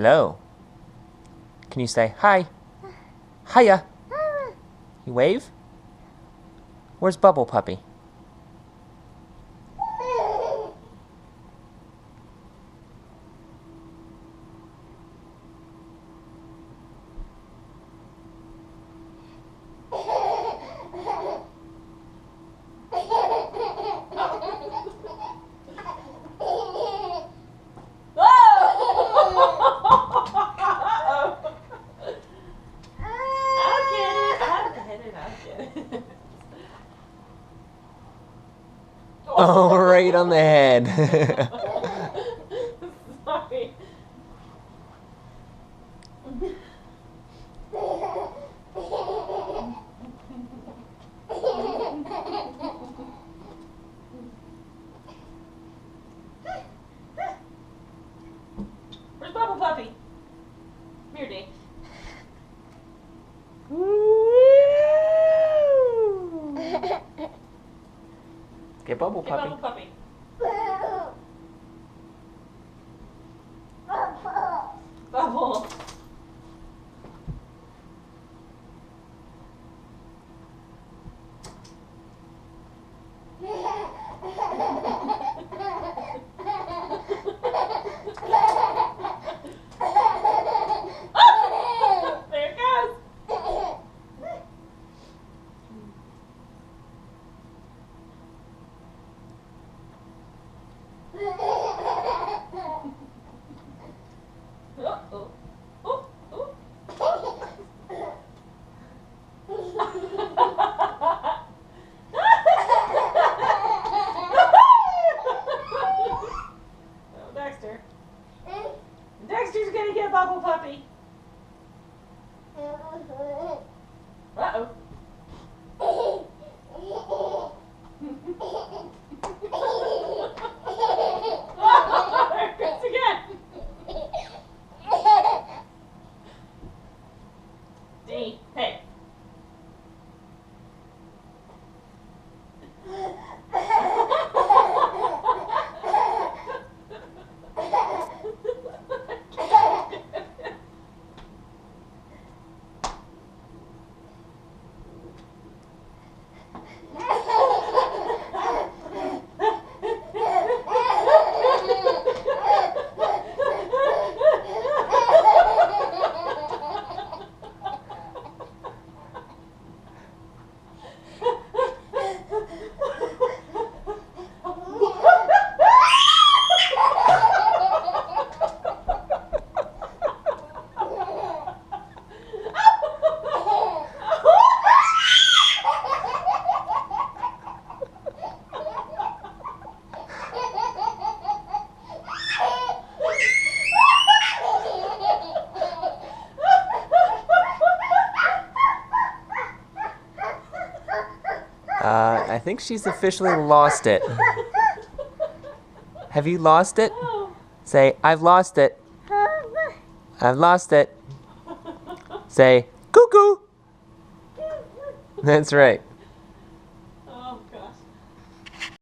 Hello. Can you say hi? Hiya. You wave? Where's Bubble Puppy? Oh, right on the head. Sorry. Where's Bubble Puppy? Come here, Dee. Get Bubble Puppy. Bubble Puppy. Bubble. There it goes. Oh, oh, oh, oh. Oh, Dexter. Dexter's gonna get Bubble Puppy. Uh-oh. There it goes again. Dee, hey. I think she's officially lost it. Have you lost it? Say, I've lost it. I've lost it. Say, cuckoo. That's right.